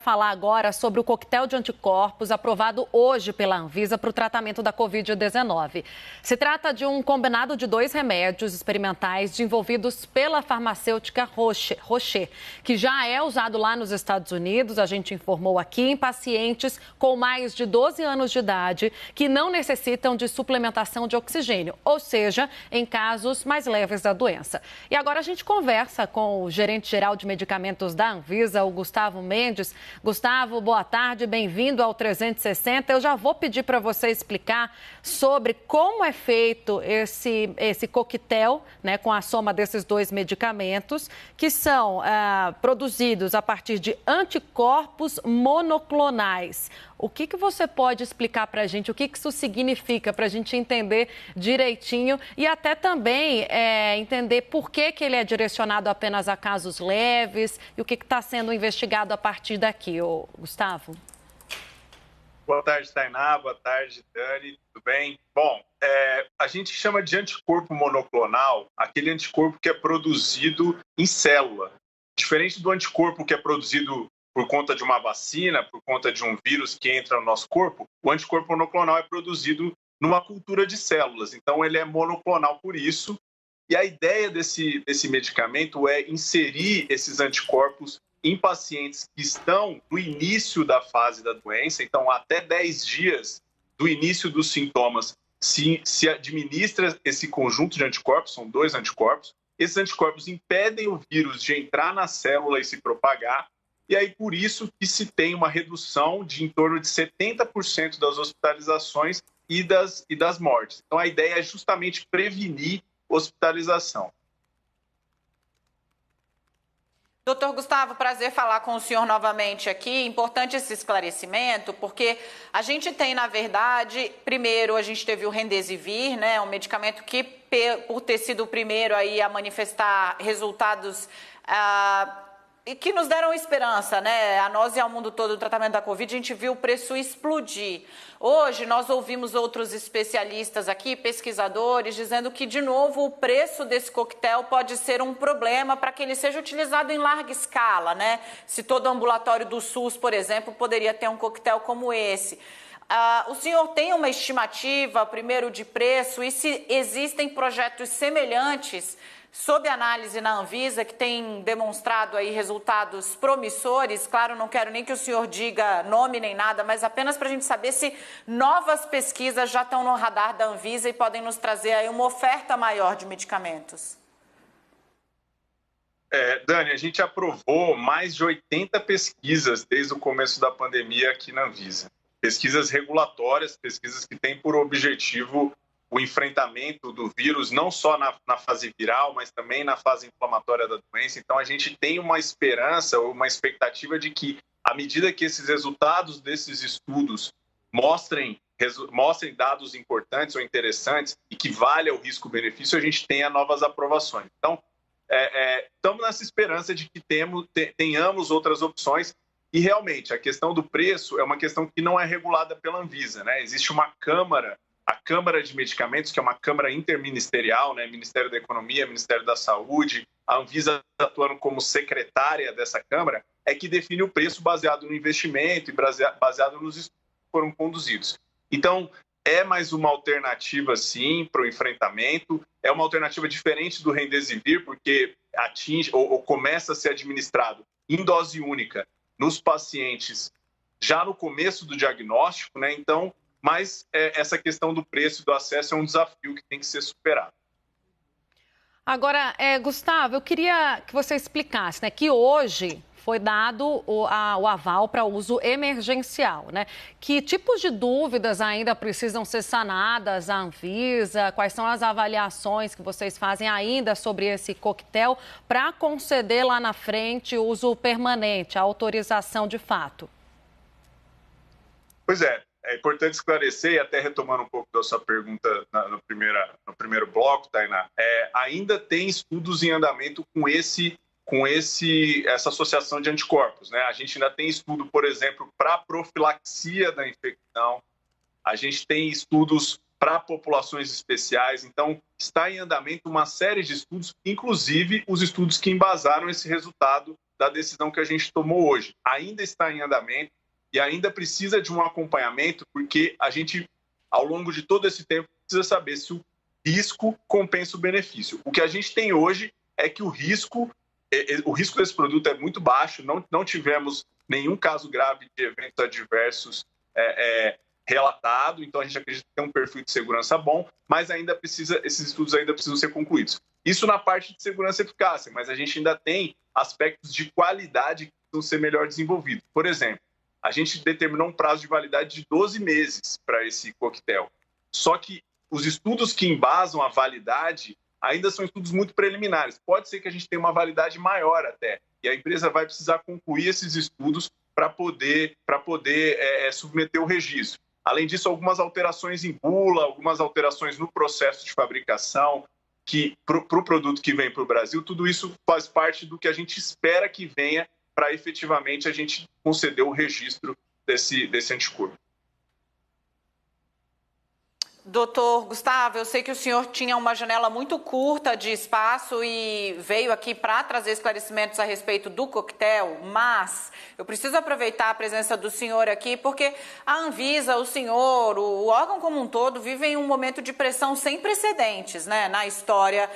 Falar agora sobre o coquetel de anticorpos aprovado hoje pela Anvisa para o tratamento da Covid-19. Se trata de um combinado de 2 remédios experimentais desenvolvidos pela farmacêutica Rocher, que já é usado lá nos Estados Unidos, a gente informou aqui, em pacientes com mais de 12 anos de idade que não necessitam de suplementação de oxigênio, ou seja, em casos mais leves da doença. E agora a gente conversa com o gerente-geral de medicamentos da Anvisa, o Gustavo Mendes. Gustavo, boa tarde, bem-vindo ao 360. Eu já vou pedir para você explicar sobre como é feito esse coquetel, né, com a soma desses 2 medicamentos, que são produzidos a partir de anticorpos monoclonais. O que você pode explicar para a gente? O que isso significa para a gente entender direitinho e até também entender por que ele é direcionado apenas a casos leves e o que está sendo investigado a partir daqui, Gustavo? Boa tarde, Tainá. Boa tarde, Dani. Tudo bem? Bom, a gente chama de anticorpo monoclonal aquele anticorpo que é produzido em célula. Diferente do anticorpo que é produzido por conta de uma vacina, por conta de um vírus que entra no nosso corpo, o anticorpo monoclonal é produzido numa cultura de células. Então, ele é monoclonal por isso. E a ideia desse medicamento é inserir esses anticorpos em pacientes que estão no início da fase da doença. Então, até 10 dias do início dos sintomas, se administra esse conjunto de anticorpos, são 2 anticorpos. Esses anticorpos impedem o vírus de entrar na célula e se propagar. E aí, por isso que se tem uma redução de em torno de 70% das hospitalizações e das mortes. Então, a ideia é justamente prevenir hospitalização. Doutor Gustavo, prazer falar com o senhor novamente aqui. Importante esse esclarecimento, porque a gente tem, na verdade, primeiro a gente teve o Remdesivir, né, um medicamento que, por ter sido o primeiro aí a manifestar resultados e que nos deram esperança, né? A nós e ao mundo todo, o tratamento da Covid, a gente viu o preço explodir. Hoje, nós ouvimos outros especialistas aqui, pesquisadores, dizendo que, de novo, o preço desse coquetel pode ser um problema para que ele seja utilizado em larga escala, né? Se todo ambulatório do SUS, por exemplo, poderia ter um coquetel como esse. O senhor tem uma estimativa, primeiro, de preço e se existem projetos semelhantes sob análise na Anvisa, que tem demonstrado aí resultados promissores? Claro, não quero nem que o senhor diga nome nem nada, mas apenas para a gente saber se novas pesquisas já estão no radar da Anvisa e podem nos trazer aí uma oferta maior de medicamentos. Dani, a gente aprovou mais de 80 pesquisas desde o começo da pandemia aqui na Anvisa. Pesquisas regulatórias, pesquisas que têm por objetivo o enfrentamento do vírus, não só na fase viral, mas também na fase inflamatória da doença. Então, a gente tem uma esperança, uma expectativa de que, à medida que esses resultados desses estudos mostrem dados importantes ou interessantes e que valha o risco-benefício, a gente tenha novas aprovações. Então, estamos nessa esperança de que tenhamos outras opções. E, realmente, a questão do preço é uma questão que não é regulada pela Anvisa, né? Existe uma Câmara, a Câmara de Medicamentos, que é uma Câmara interministerial, né? Ministério da Economia, Ministério da Saúde, a Anvisa atuando como secretária dessa Câmara, é que define o preço baseado no investimento e baseado nos estudos que foram conduzidos. Então, é mais uma alternativa, sim, para o enfrentamento. É uma alternativa diferente do Remdesivir, porque atinge ou começa a ser administrado em dose única nos pacientes já no começo do diagnóstico, né? Então, mas essa questão do preço e do acesso é um desafio que tem que ser superado. Agora, Gustavo, eu queria que você explicasse, né, que hoje foi dado o aval para uso emergencial, né? Que tipos de dúvidas ainda precisam ser sanadas à Anvisa? Quais são as avaliações que vocês fazem ainda sobre esse coquetel para conceder lá na frente o uso permanente, a autorização de fato? Pois é. É importante esclarecer, e até retomando um pouco da sua pergunta no primeiro bloco, Tainá, ainda tem estudos em andamento com essa associação de anticorpos, né? A gente ainda tem estudo, por exemplo, para profilaxia da infecção, a gente tem estudos para populações especiais, então está em andamento uma série de estudos, inclusive os estudos que embasaram esse resultado da decisão que a gente tomou hoje. Ainda está em andamento e ainda precisa de um acompanhamento, porque a gente, ao longo de todo esse tempo, precisa saber se o risco compensa o benefício. O que a gente tem hoje é que o risco desse produto é muito baixo, não tivemos nenhum caso grave de eventos adversos relatado, então a gente acredita que tem um perfil de segurança bom, mas esses estudos ainda precisam ser concluídos. Isso na parte de segurança e eficácia, mas a gente ainda tem aspectos de qualidade que precisam ser melhor desenvolvidos. Por exemplo, a gente determinou um prazo de validade de 12 meses para esse coquetel. Só que os estudos que embasam a validade ainda são estudos muito preliminares. Pode ser que a gente tenha uma validade maior até, e a empresa vai precisar concluir esses estudos para poder submeter o registro. Além disso, algumas alterações em bula, algumas alterações no processo de fabricação, que para o produto que vem para o Brasil, tudo isso faz parte do que a gente espera que venha para efetivamente a gente conceder o registro desse anticorpo. Doutor Gustavo, eu sei que o senhor tinha uma janela muito curta de espaço e veio aqui para trazer esclarecimentos a respeito do coquetel, mas eu preciso aproveitar a presença do senhor aqui porque a Anvisa, o senhor, o órgão como um todo, vivem um momento de pressão sem precedentes, né, na história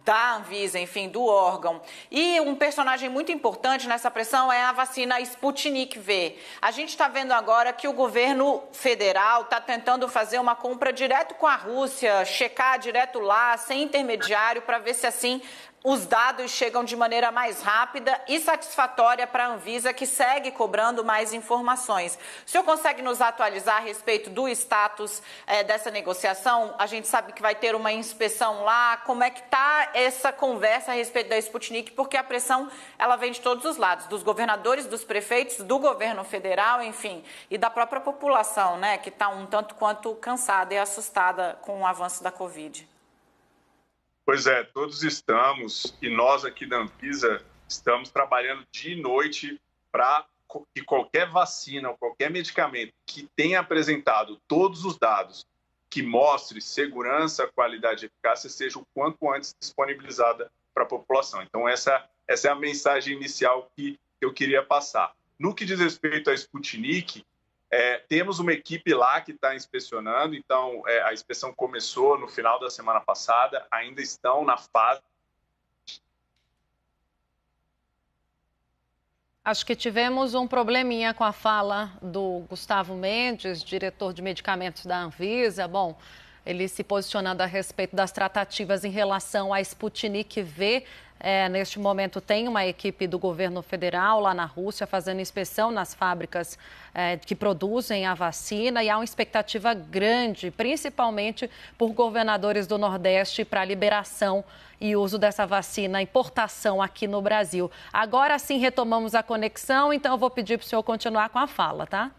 da Anvisa, enfim, do órgão. E um personagem muito importante nessa pressão é a vacina Sputnik V. A gente está vendo agora que o governo federal está tentando fazer uma compra direto com a Rússia, checar direto lá, sem intermediário, para ver se assim os dados chegam de maneira mais rápida e satisfatória para a Anvisa, que segue cobrando mais informações. O senhor consegue nos atualizar a respeito do status dessa negociação? A gente sabe que vai ter uma inspeção lá. Como é que está essa conversa a respeito da Sputnik? Porque a pressão ela vem de todos os lados, dos governadores, dos prefeitos, do governo federal, enfim, e da própria população, né, que está um tanto quanto cansada e assustada com o avanço da Covid. Pois é, todos estamos, e nós aqui da Anvisa estamos trabalhando dia e noite para que qualquer vacina ou qualquer medicamento que tenha apresentado todos os dados que mostre segurança, qualidade e eficácia seja o quanto antes disponibilizada para a população. Então, essa é a mensagem inicial que eu queria passar. No que diz respeito à Sputnik, temos uma equipe lá que está inspecionando, então a inspeção começou no final da semana passada, ainda estão na fase. Acho que tivemos um probleminha com a fala do Gustavo Mendes, diretor de medicamentos da Anvisa. Bom, ele se posicionando a respeito das tratativas em relação à Sputnik V. Neste momento tem uma equipe do governo federal lá na Rússia fazendo inspeção nas fábricas que produzem a vacina e há uma expectativa grande, principalmente por governadores do Nordeste, para a liberação e uso dessa vacina, importação aqui no Brasil. Agora sim retomamos a conexão, então eu vou pedir para o senhor continuar com a fala, tá?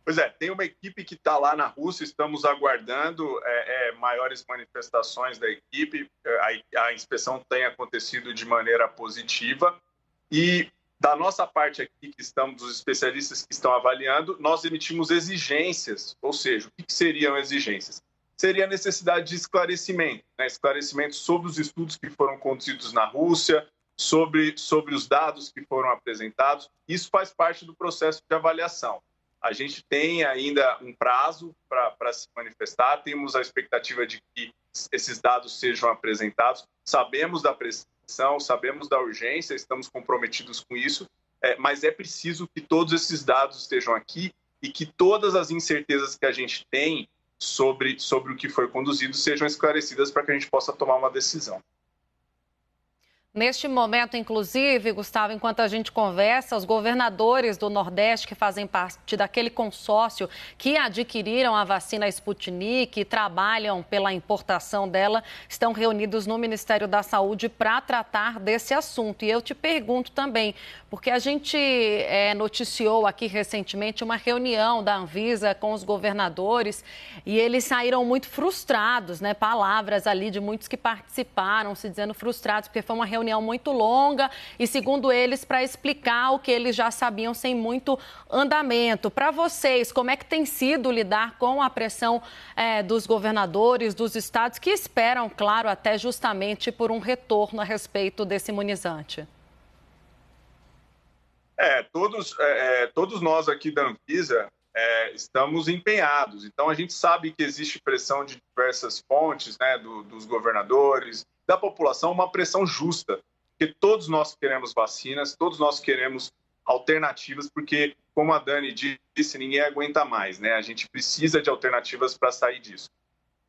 Pois é, tem uma equipe que está lá na Rússia, estamos aguardando maiores manifestações da equipe, a inspeção tem acontecido de maneira positiva e da nossa parte aqui, que estamos, dos especialistas que estão avaliando, nós emitimos exigências, ou seja, o que seriam exigências? Seria a necessidade de esclarecimento, né? Esclarecimento sobre os estudos que foram conduzidos na Rússia, sobre os dados que foram apresentados, isso faz parte do processo de avaliação. A gente tem ainda um prazo para se manifestar, temos a expectativa de que esses dados sejam apresentados, sabemos da pressão, sabemos da urgência, estamos comprometidos com isso, mas é preciso que todos esses dados estejam aqui e que todas as incertezas que a gente tem sobre o que foi conduzido sejam esclarecidas para que a gente possa tomar uma decisão. Neste momento, inclusive, Gustavo, enquanto a gente conversa, os governadores do Nordeste que fazem parte daquele consórcio que adquiriram a vacina Sputnik e trabalham pela importação dela, estão reunidos no Ministério da Saúde para tratar desse assunto. E eu te pergunto também, porque a gente noticiou aqui recentemente uma reunião da Anvisa com os governadores e eles saíram muito frustrados, né? Palavras ali de muitos que participaram, se dizendo frustrados, porque foi uma reunião reunião muito longa e, segundo eles, para explicar o que eles já sabiam sem muito andamento. Para vocês, como é que tem sido lidar com a pressão dos governadores, dos estados, que esperam, claro, até justamente por um retorno a respeito desse imunizante? Todos nós aqui da Anvisa estamos empenhados. Então, a gente sabe que existe pressão de diversas fontes, né, dos governadores, da população, uma pressão justa, porque todos nós queremos vacinas, todos nós queremos alternativas, porque, como a Dani disse, ninguém aguenta mais, né? A gente precisa de alternativas para sair disso.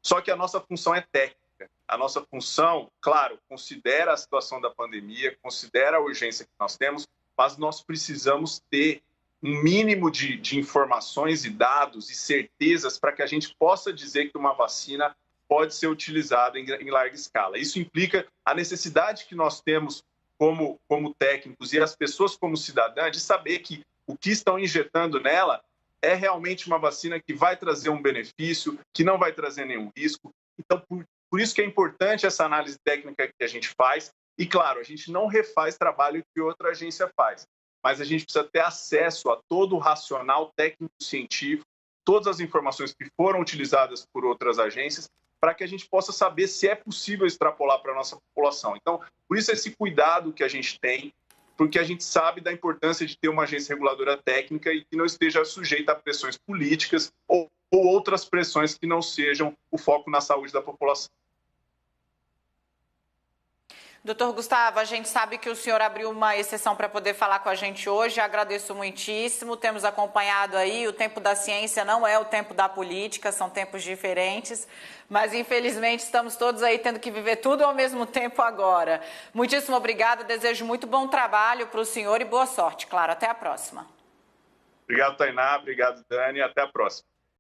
Só que a nossa função é técnica. A nossa função, claro, considera a situação da pandemia, considera a urgência que nós temos, mas nós precisamos ter um mínimo de informações e dados e certezas para que a gente possa dizer que uma vacina pode ser utilizada em larga escala. Isso implica a necessidade que nós temos como técnicos e as pessoas como cidadãs de saber que o que estão injetando nela é realmente uma vacina que vai trazer um benefício, que não vai trazer nenhum risco. Então, por isso que é importante essa análise técnica que a gente faz. E, claro, a gente não refaz trabalho que outra agência faz, mas a gente precisa ter acesso a todo o racional técnico-científico, todas as informações que foram utilizadas por outras agências, para que a gente possa saber se é possível extrapolar para a nossa população. Então, por isso esse cuidado que a gente tem, porque a gente sabe da importância de ter uma agência reguladora técnica e que não esteja sujeita a pressões políticas ou outras pressões que não sejam o foco na saúde da população. Doutor Gustavo, a gente sabe que o senhor abriu uma exceção para poder falar com a gente hoje, agradeço muitíssimo, temos acompanhado aí, o tempo da ciência não é o tempo da política, são tempos diferentes, mas infelizmente estamos todos aí tendo que viver tudo ao mesmo tempo agora. Muitíssimo obrigada, desejo muito bom trabalho para o senhor e boa sorte, claro, até a próxima. Obrigado, Tainá, obrigado, Dani, até a próxima.